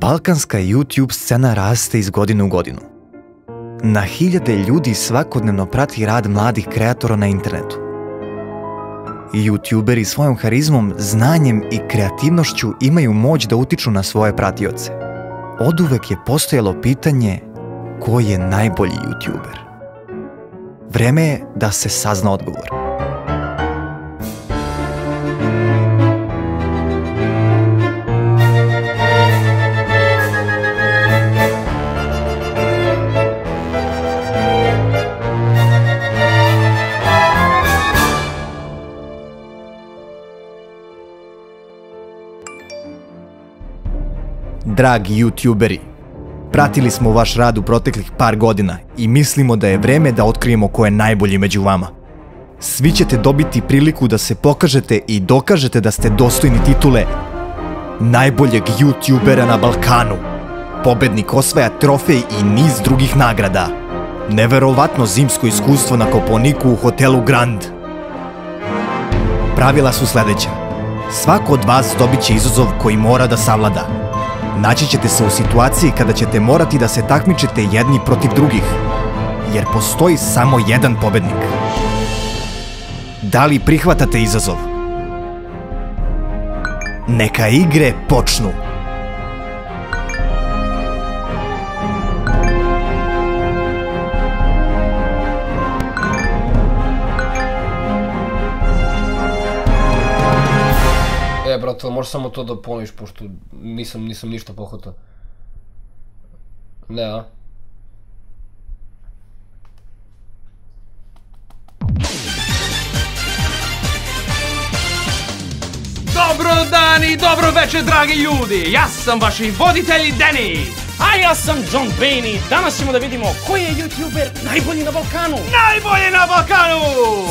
Balkanska YouTube scena raste iz godine u godinu. Na hiljade ljudi svakodnevno prati rad mladih kreatora na internetu. YouTuberi svojom harizmom, znanjem i kreativnošću imaju moć da utiču na svoje pratioce. Oduvek je postojalo pitanje ko je najbolji YouTuber. Vreme je da se sazna odgovor. Dragi YouTuberi, pratili smo vaš rad u proteklih par godina i mislimo da je vreme da otkrijemo ko je najbolji među vama. Svi ćete dobiti priliku da se pokažete i dokažete da ste dostojni titule najboljeg YouTubera na Balkanu. Pobednik osvaja trofej i niz drugih nagrada. Neverovatno zimsko iskustvo na Kopaoniku u hotelu Grand. Pravila su sledeća. Svako od vas dobit će izazov koji mora da savlada. Naći ćete se u situaciji kada ćete morati da se takmičite jedni protiv drugih, jer postoji samo jedan pobednik. Da li prihvatate izazov? Neka igre počnu! Brate, možeš samo to da ponoviš, pošto nisam ništa pohvatao. Ne, a? Dobro dan i dobro večer, dragi ljudi! Ja sam vaši voditelji Danny! A ja sam John Bain i danas ćemo da vidimo koji je YouTuber najbolji na Balkanu! Najbolji na Balkanu!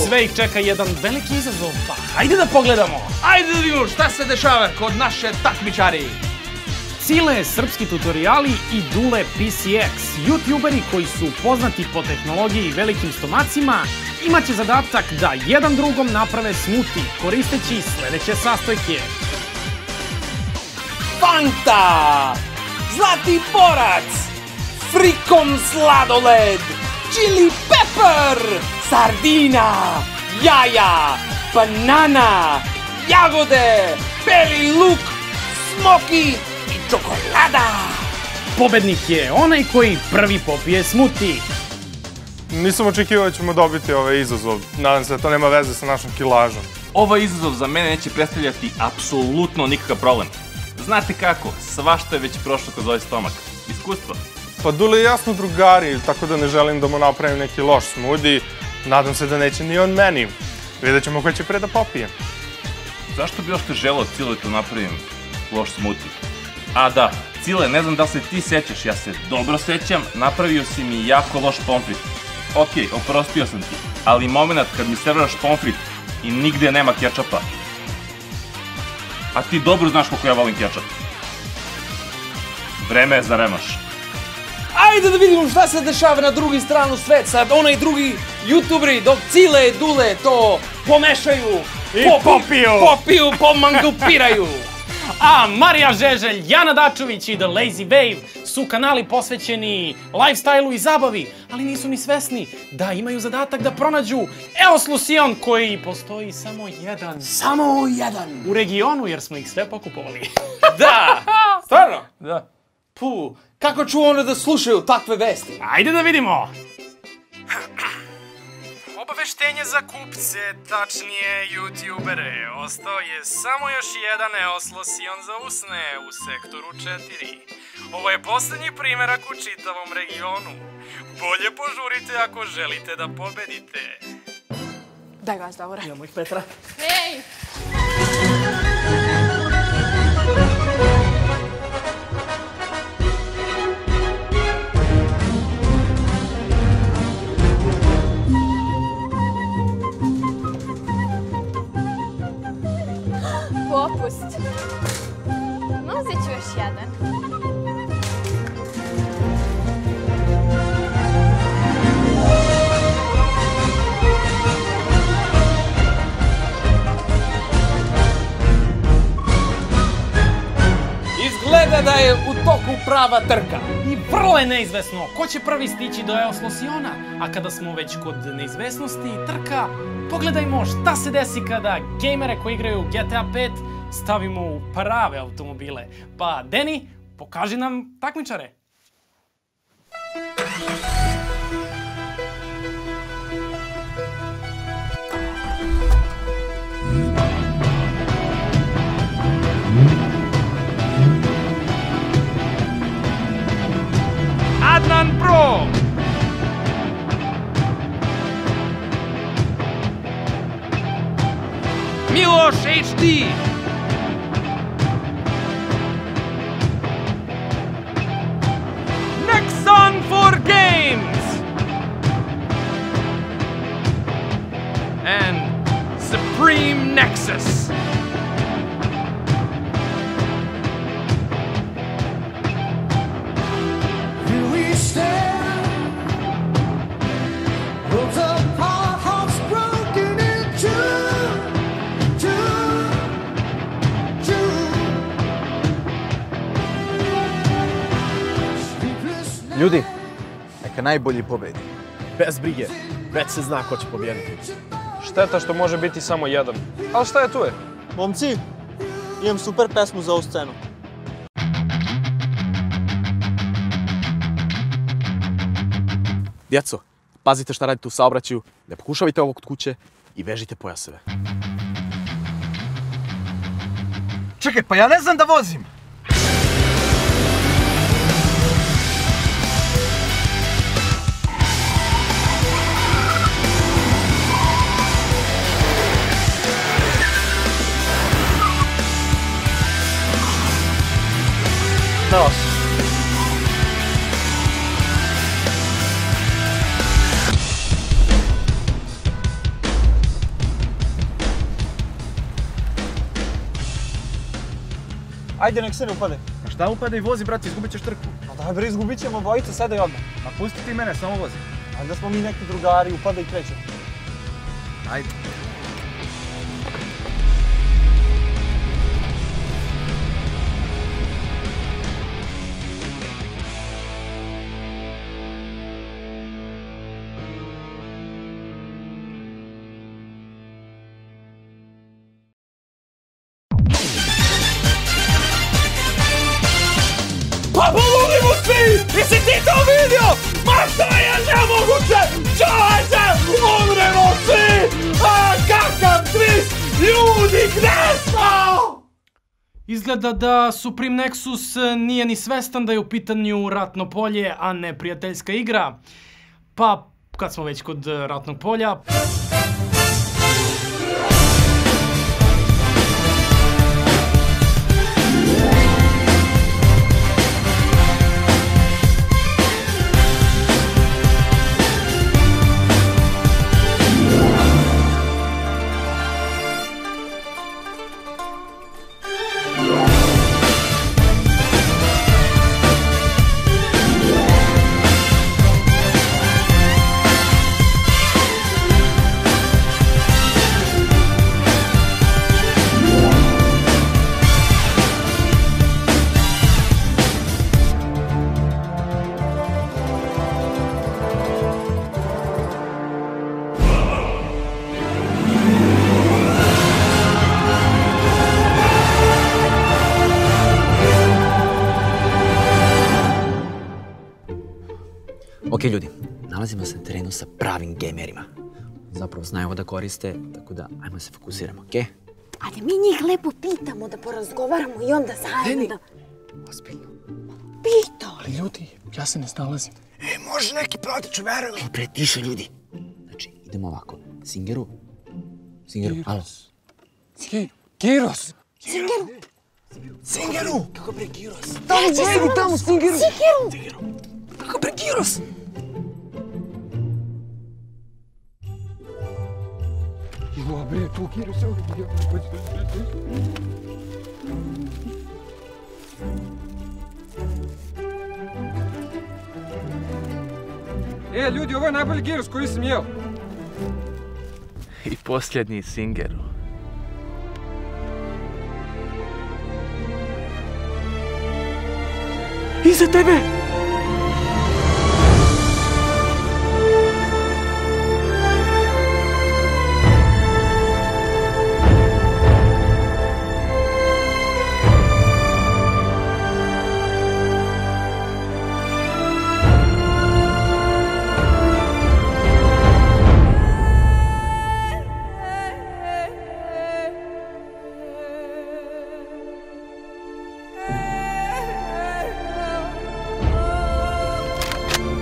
Sve ih čeka jedan veliki izazov, pa hajde da pogledamo! Ajde da vidimo šta se dešava kod naše takmičari! Cile, srpski tutoriali i Dule PCX, YouTuberi koji su poznati po tehnologiji i velikim stomacima, imaće zadatak da jedan drugom naprave smuti koristeći sledeće sastojke. Fanta! Zlati borac! Frikom sladoled! Chili pepper! Sardina! Jaja! Banana! Jagode! Beli luk! Smoki! I čokolada! Pobednik je onaj koji prvi popije smuti. Nisam očekivao da ćemo dobiti ovaj izazov. Nadam se da to nema veze sa našom kilažom. Ovaj izazov za mene neće predstavljati apsolutno nikakav problem. Znate kako, svašta je već prošlo kroz ovaj stomak. Iskustvo. Pa Dule je jasno drugari, tako da ne želim da mu napravim neki loš smudi. Nadam se da neće ni on meni. Vidjet ćemo ko će pre da popije. Zašto bi ošte želeo Cile to napravim loš smuti? A da, Cile, ne znam da li se ti sećaš, ja se dobro sećam, napravio si mi jako loš pomfrit. Okej, oprostio sam ti, ali moment kad mi serviraš pomfrit i nigde nema kečapa. A ti dobro znaš koliko ja volim kečap. Vreme je za revanš. Ajde da vidimo šta se dešava na drugi stranu sveta, sad onaj drugi YouTuberi dok Cile i Dule to pomešaju I popiju, pomangupiraju. A Marija Žeželj, Jana Dačović i The Lazy Wave su kanali posvećeni lifestyle-u i zabavi, ali nisu ni svesni da imaju zadatak da pronađu Eos Lusion koji postoji samo jedan. Samo jedan. U regionu jer smo ih sve pokupovali. Da! Stvarno? Da. Puh, kako ću onda da slušaju takve vesti? Ajde da vidimo! Obaveštenje za kupce, tačnije YouTubere, ostao je samo još jedan Eos Losion za usne u sektoru 4. Ovo je poslednji primerak u čitavom regionu. Bolje požurite ako želite da pobedite. Daj vas, Davora. Imamo ih Petra. Hej! Popust. No, uzet ću još jedan. Izgleda da je u toku prava trka. I vrlo je neizvesno ko će prvi stići do Eos Losiona. A kada smo već kod neizvesnosti i trka, pogledajmo šta se desi kada gejmere koji igraju GTA 5 stavimo u prave automobile. Pa, Deni, pokaži nam takmičare. Adnan Pro! Miloš HD! Nexon for Games! And Supreme Nexus! Ljudi, neka najbolji pobedi. Bez brige, već se zna ko će pobjediti. Šteta što može biti samo jedan. Ali šta je tu je? Momci, imam super pesmu za ovu scenu. Djeco, pazite šta radite u saobraćaju, ne pokušavajte ovo kod kuće i vežite pojaseve. Čekaj, pa ja ne znam da vozim! Nos. Ajde, nek se ne upade. A šta upade i vozi, brate, izgubit ćeš trku. Pa daj bre, izgubit ćemo bojice sada i odmah. Ma pusti ti mene, samo vozi. Ali da smo mi neki drugari, upada i krećemo. Ajde. Pa poludimo svi! Jesi ti to vidio? Ma to je nemoguće! Čovječe! Umremo svi! A kakav twist! Ljudi, gdje smo? Izgleda da Supreme Nexus nije ni svestan da je u pitanju ratno polje, a ne prijateljska igra. Pa, kad smo već kod ratnog polja... Ok ljudi, nalazimo se na terenu sa pravim gamerima. Zapravo znaju ovo da koriste, tako da ajmo se fokusiramo, okej? Ajde, mi njih lepo pitamo da porazgovaramo i onda zajedno da... Ozbiljno. Pita! Ali ljudi, ja se ne snalazim. Može neki protiču, verujem. Pre, tiše ljudi. Znači, idemo ovako. Singeru, alo. Giros! Singeru! Kako bre, Giros? Tamo, sedi tamo, Singeru! Kako bre, Giros? Evo, bre, tu Giros, evo ga. Ljudi, ovo je najbolji Giros koji sam jeo. I posljednji Singeru. Iza tebe!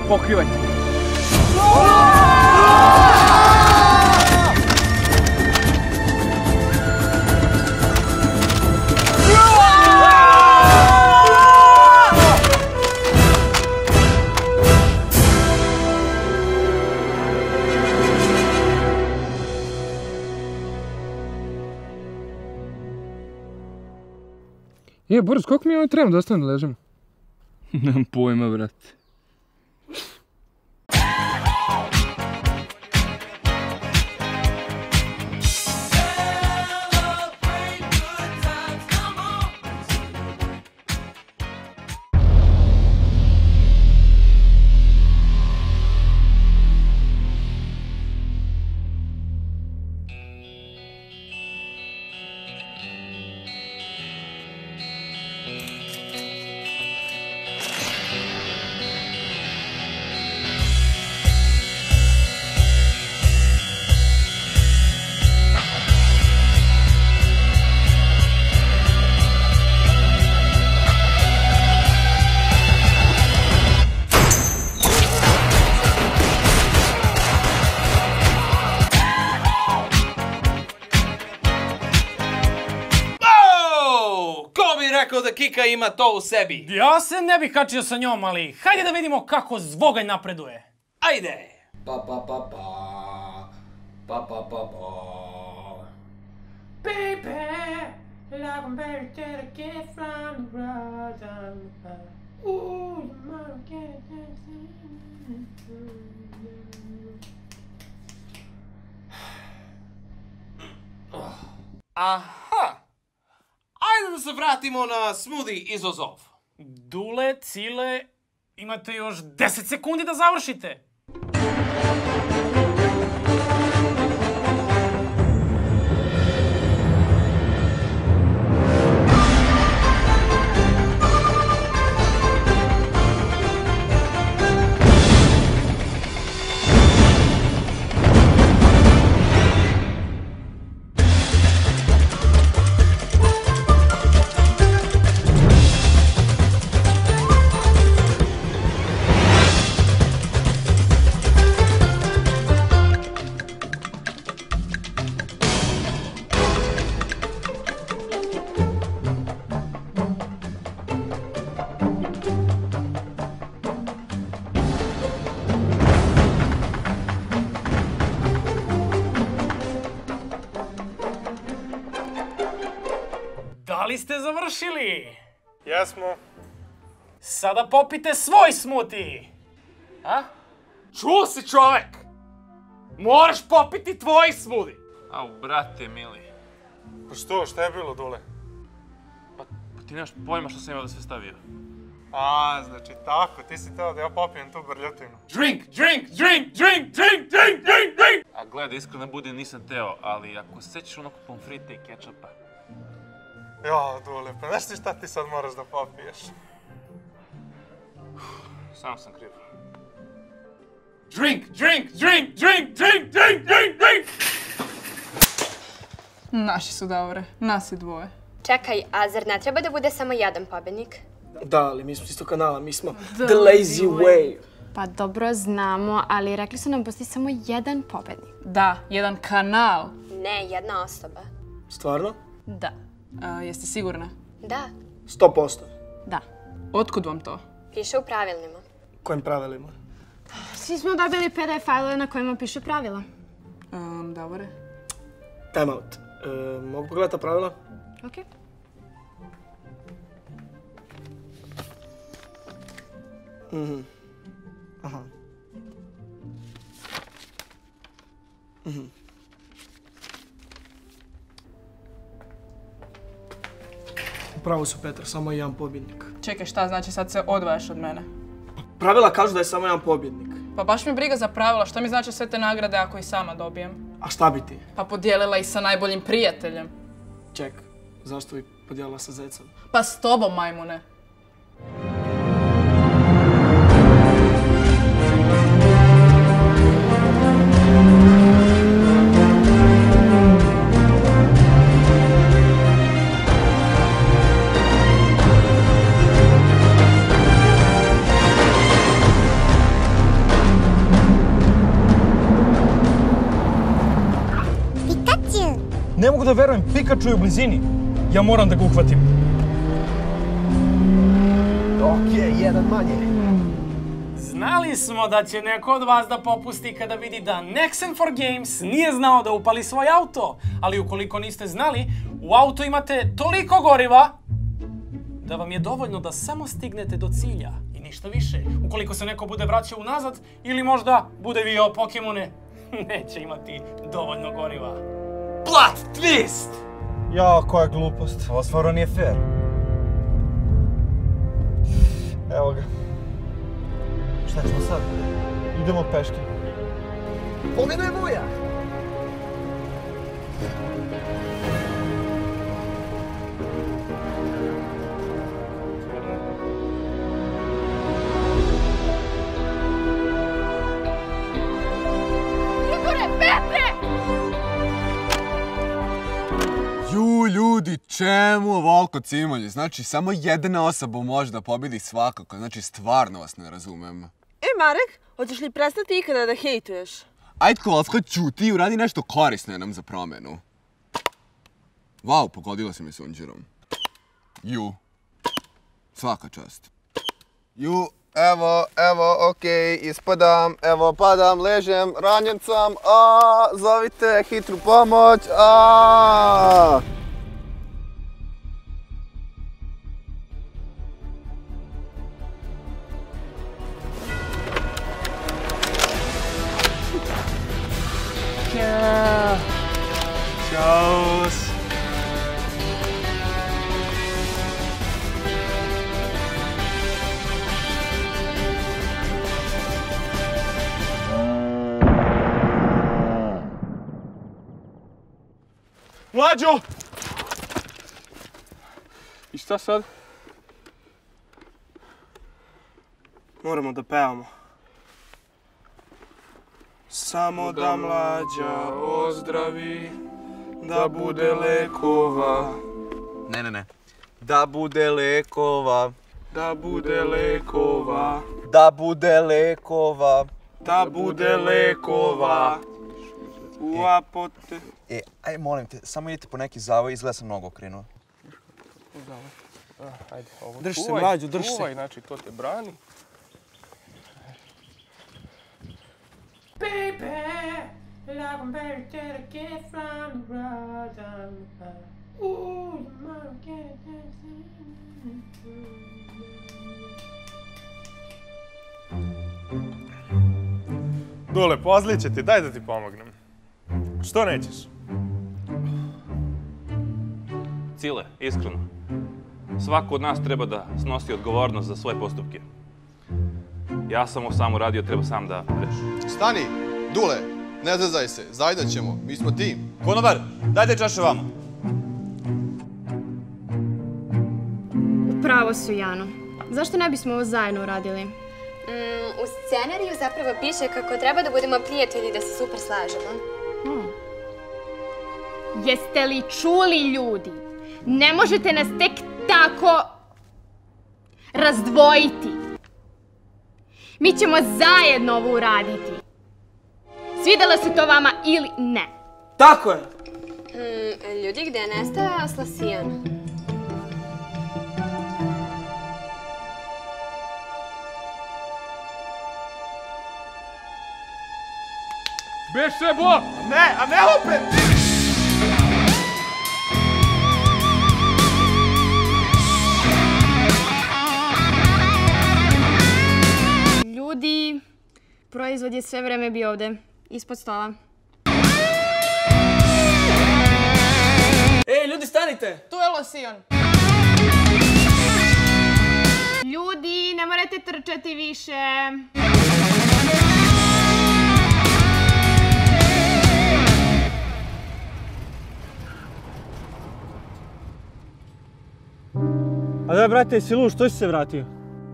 Pokrivajte. Boris, koliko mi trebamo da ostavimo da ležemo? Nemam pojma, brate. Rekao da Kika ima to u sebi. Ja se ne bih kačio sa njom, ali hajde da vidimo kako Zvoganj napreduje. Ajde! Pa pa pa pa. Pa pa pa pa. Baby, like I'm ready to get from the road. Ooh, you might get Aha! Ajde da se vratimo na smoothie izazov. Dule, Cile, imate još 10 sekundi da završite. Da li ste završili? Jesmo. Sada popite svoj smuti. A? Čuo si, čovek? Moraš popiti tvoj smoothie. Au, brate mili. Pa što, šta je bilo, Dule? Pa ti nemaš pojma što sam imao da sve stavio. A, znači tako, ti si teo da ja popijem tu brljotinu. Drink, drink, drink, drink, drink, drink, drink, drink! A gledaj, iskreno bude nisam teo, ali ako sećaš onako pomfrite i kečapa. Ja, Dule, pa znaš ti šta ti sad moraš da popiješ? Sam sam kriv. Drink, drink, drink, drink, drink, drink, drink, drink! Naši su dobre, nas je dvoje. Čekaj, a zar ne treba da bude samo jedan pobednik? Da, ali mi smo isto kanala, mi smo The Lazy Way. Pa dobro, znamo, ali rekli su nam postoji samo jedan pobednik. Da, jedan kanal. Ne, jedna osoba. Stvarno? Da. Jeste sigurne? Da. 100%. Da. Otkud vam to? Piše u pravilnima. Kojim pravilima? Svi smo dobili PDF fajlove na kojima piše pravila. Dobre. Time out. Mogu pogledati pravila? Okej. Mhm. Aha. Pravo su, Petar, samo jedan pobjednik. Čekaj, šta znači sad se odvajaš od mene? Pravila kažu da je samo jedan pobjednik. Pa baš mi briga za pravila, šta mi znači sve te nagrade ako ih sama dobijem? A šta bi ti? Pa podijelila ih sa najboljim prijateljem. Ček, zašto bi podijelila sa zecom? Pa s tobom, majmune. Ne mogu da verujem, Pikachu je u blizini. Ja moram da ga uhvatim. Okej, jedan manje. Znali smo da će neko od vas da popusti kada vidi da Nexen for Games nije znao da upali svoj auto. Ali ukoliko niste znali, u auto imate toliko goriva da vam je dovoljno da samo stignete do cilja i ništa više. Ukoliko se neko bude vraćao unazad ili možda bude vio Pokemone, neće imati dovoljno goriva. Plot twist! Jao, koja glupost. Ovo stvarno nije fair. Evo ga. Šta ćemo sad? Idemo peške. Pobjedo je moja! Igore, Petre! Ju, ljudi, čemu ovoliko cimolje? Znači, samo jedna osoba može da pobjedi svakako. Znači, stvarno vas ne razumem. Marek, hoćeš li prestati ikada da hejtuješ? Ajde, Kolska, čuti i uradi nešto korisno nam za promjenu. Vau, pogodila si me sunđerom. Ju. Svaka čast. Ju, evo, okej, ispadam, evo, padam, ležem, ranjen sam, zovite hitru pomoć, Ćaos. Mlađo! I šta sad? Moramo da pevamo. Samo da mlađa ozdravi, da bude lekova. Ne. Da bude lekova. Da bude lekova. Da bude lekova. Da bude lekova. U apote. Aj molim te, samo idite po neki zavoj, izgleda sam mnogo okrenuo. Ajde, ovo drži se, Mlađo, drži se. Čuvaj, znači to te brani. Baby, like I'm better to get from the road. Ooh, you might get Dule, pozliće ti, daj da ti pomognem. Što nećeš? Cile, iskreno. Svako od nas treba da snosi odgovornost za svoje postupke. Ja sam ovo sam uradio, treba sam da rešim. Stani, Dule, ne zezaj se, zajdat ćemo, mi smo tim. Konobar, dajte čaše vamo. Upravo su, Jano. Zašto ne bismo ovo zajedno uradili? U scenariju zapravo piše kako treba da budemo prijatelji, da se super slažemo. Jeste li čuli, ljudi? Ne možete nas tek tako razdvojiti. Mi ćemo zajedno ovo uraditi. Svidjelo se to vama ili ne? Tako je! Ljudi, gde je nestao Aslasijan? Beše bo! A ne opet! Ljudi, proizvod je sve vreme bio ovde, ispod stola. Ej, ljudi, stanite! Tu je Losijon. Ljudi, ne morate trčati više. A da, brate, jesi luš, što si se vratio?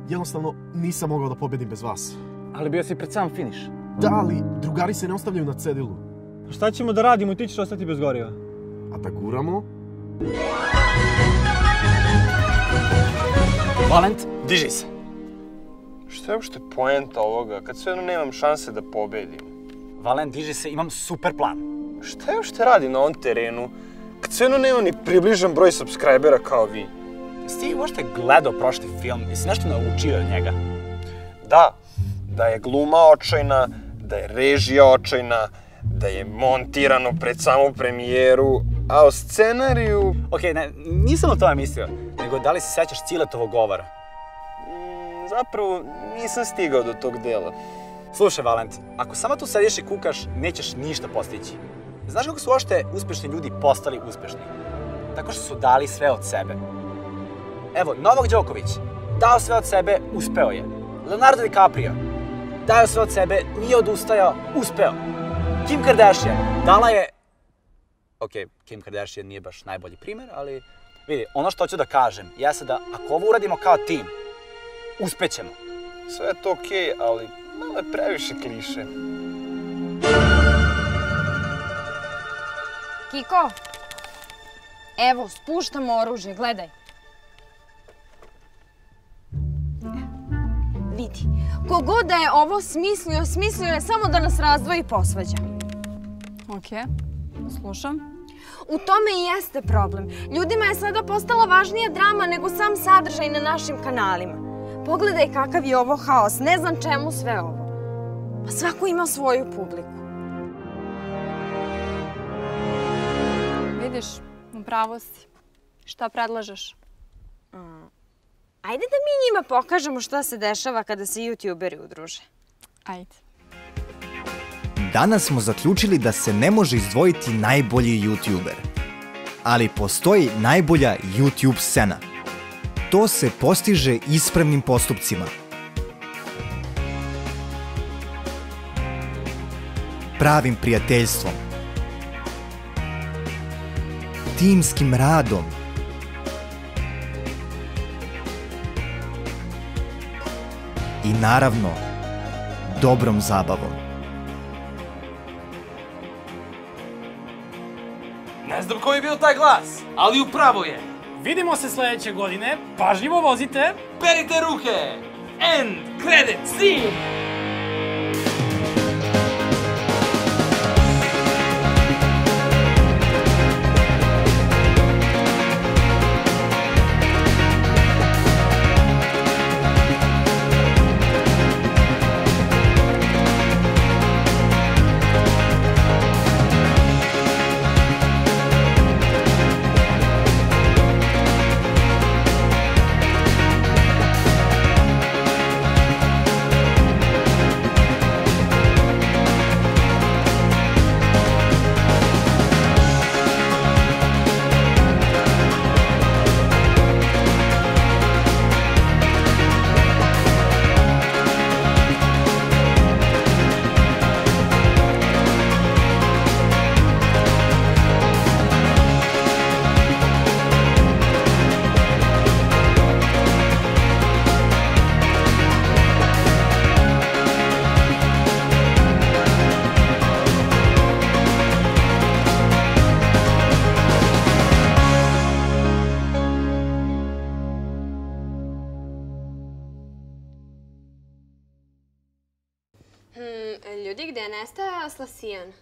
Jednostavno, nisam mogao da pobedim bez vas. Ali bio si pred sam finiš. Da, ali drugari se ne ostavljaju na cedilu. Šta ćemo da radimo i ti ćeš ostati bez goriva? A da guramo? Valent, diži se. Šta je uopšte poenta ovoga, kad sve jedno nemam šanse da pobedim? Valent, diži se, imam super plan. Šta je uopšte radim na ovom terenu, kad sve jedno nemam ni približan broj subscribera kao vi? Jesi ti uopšte gledao prošli film? Jesi nešto naučio od njega? Da je gluma očajna, da je režija očajna, da je montirano pred samu premijeru, a o scenariju... Okej, ne, nisam o tome mislio, nego da li se sećaš Ciletovog govora? Zapravo, nisam stigao do tog dela. Slušaj, Valent, ako samo tu sediš i kukaš, nećeš ništa postići. Znaš kako su uopšte uspešni ljudi postali uspešni? Tako što su dali sve od sebe. Evo, Novak Đoković, dao sve od sebe, uspeo je. Leonardo DiCaprio, dao sve od sebe, nije odustajao, uspeo. Kim Kardashian, dala je... Okej, Kim Kardashian nije baš najbolji primer, ali... Vidi, ono što hoću da kažem, jeste da ako ovo uradimo kao tim, uspećemo. Sve je to okej, ali malo je previše kliše. Kiko, evo, spuštamo oružje, gledaj. Vidi, kogod da je ovo smislio je samo da nas razdvoji i posvađa. Okej, slušam. U tome i jeste problem. Ljudima je sada postala važnija drama nego sam sadržaj na našim kanalima. Pogledaj kakav je ovo haos, ne znam čemu sve ovo. Pa svako ima svoju publiku. Vidiš, upravo si. Šta predlažeš? Ajde da mi njima pokažemo šta se dešava kada se YouTuberi udruže. Ajde. Danas smo zaključili da se ne može izdvojiti najbolji YouTuber. Ali postoji najbolja YouTube scena. To se postiže ispravnim postupcima. Pravim prijateljstvom. Timskim radom. I naravno, dobrom zabavom. Ne znam koji je bio taj glas, ali upravo je. Vidimo se sledeće godine, pažljivo vozite. Perite ruke! End credit scene! Ljudi, gde je nestao Slasijan?